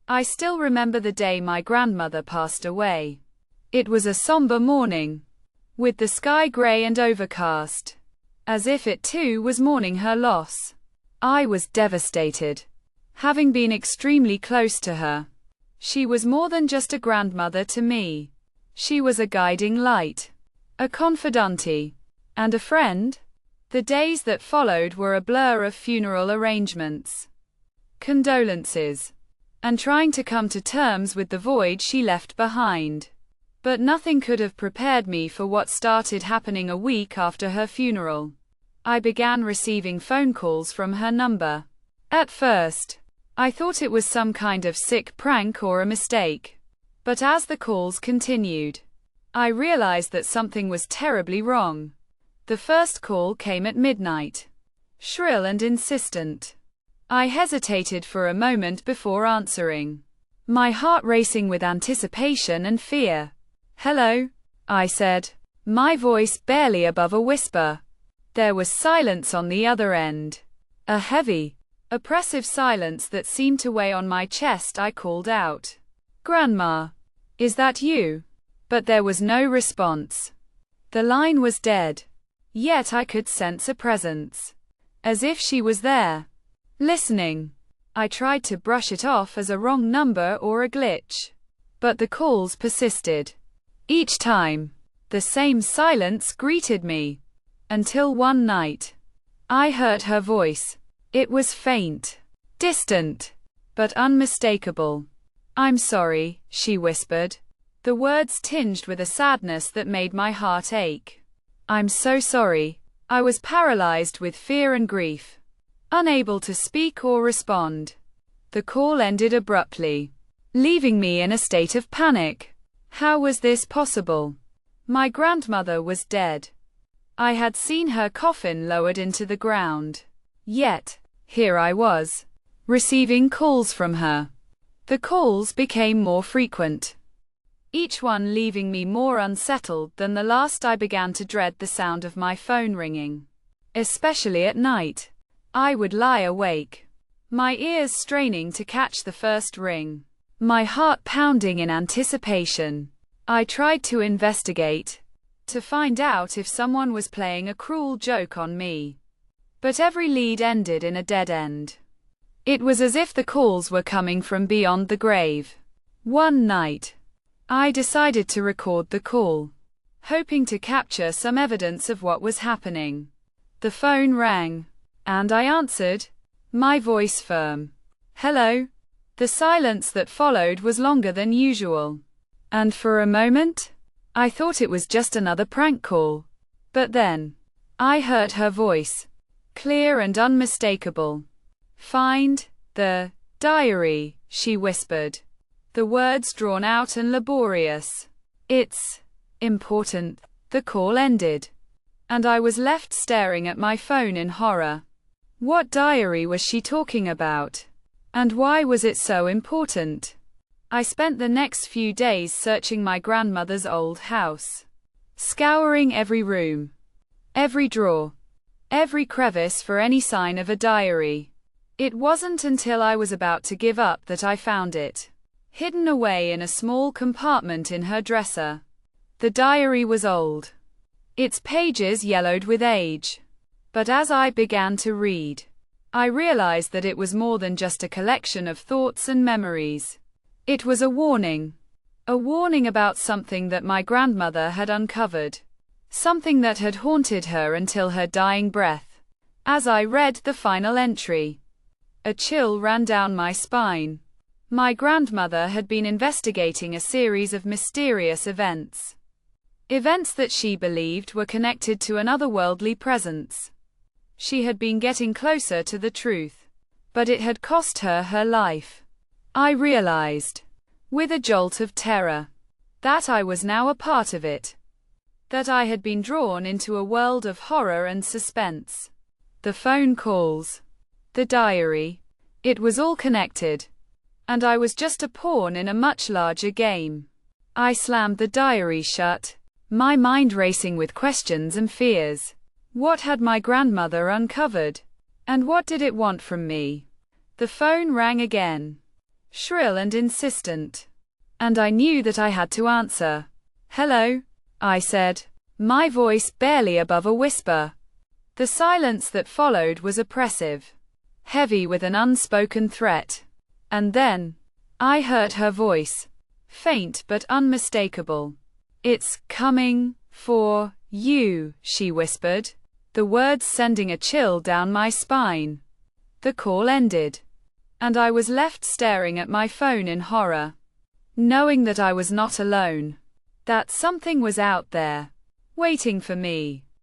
I still remember the day my grandmother passed away. It was a somber morning, with the sky gray and overcast, as if it too was mourning her loss. I was devastated, having been extremely close to her. She was more than just a grandmother to me. She was a guiding light, a confidante, and a friend. The days that followed were a blur of funeral arrangements, condolences, and trying to come to terms with the void she left behind. But nothing could have prepared me for what started happening a week after her funeral. I began receiving phone calls from her number. At first, I thought it was some kind of sick prank or a mistake. But as the calls continued, I realized that something was terribly wrong. The first call came at midnight, shrill and insistent. I hesitated for a moment before answering, my heart racing with anticipation and fear. "Hello," I said, my voice barely above a whisper. There was silence on the other end. A heavy, oppressive silence that seemed to weigh on my chest. I called out, "Grandma, is that you?" But there was no response. The line was dead. Yet I could sense a presence, as if she was there, listening. I tried to brush it off as a wrong number or a glitch, but the calls persisted. Each time, the same silence greeted me, until one night, I heard her voice. It was faint, distant, but unmistakable. "I'm sorry," she whispered, the words tinged with a sadness that made my heart ache. "I'm so sorry." I was paralyzed with fear and grief, unable to speak or respond. The call ended abruptly, leaving me in a state of panic. How was this possible? My grandmother was dead. I had seen her coffin lowered into the ground. Yet, here I was, receiving calls from her. The calls became more frequent, each one leaving me more unsettled than the last. I began to dread the sound of my phone ringing, especially at night. I would lie awake, my ears straining to catch the first ring, my heart pounding in anticipation. I tried to investigate, to find out if someone was playing a cruel joke on me. But every lead ended in a dead end. It was as if the calls were coming from beyond the grave. One night, I decided to record the call, hoping to capture some evidence of what was happening. The phone rang, and I answered, my voice firm. "Hello." The silence that followed was longer than usual, and for a moment, I thought it was just another prank call. But then, I heard her voice, clear and unmistakable. "Find the diary," she whispered, the words drawn out and laborious. "It's important." The call ended, and I was left staring at my phone in horror. What diary was she talking about? And why was it so important? I spent the next few days searching my grandmother's old house, scouring every room, every drawer, every crevice for any sign of a diary. It wasn't until I was about to give up that I found it, hidden away in a small compartment in her dresser. The diary was old, its pages yellowed with age. But as I began to read, I realized that it was more than just a collection of thoughts and memories. It was a warning about something that my grandmother had uncovered, something that had haunted her until her dying breath. As I read the final entry, a chill ran down my spine. My grandmother had been investigating a series of mysterious events that she believed were connected to an otherworldly presence. She had been getting closer to the truth, but it had cost her her life. I realized, with a jolt of terror, that I was now a part of it, that I had been drawn into a world of horror and suspense. The phone calls, the diary, it was all connected, and I was just a pawn in a much larger game. I slammed the diary shut, my mind racing with questions and fears. What had my grandmother uncovered? And what did it want from me? The phone rang again, shrill and insistent. And I knew that I had to answer. "Hello?" I said, my voice barely above a whisper. The silence that followed was oppressive, heavy with an unspoken threat. And then, I heard her voice, faint but unmistakable. "It's coming for you," she whispered, the words sending a chill down my spine. The call ended, and I was left staring at my phone in horror, knowing that I was not alone, that something was out there, waiting for me.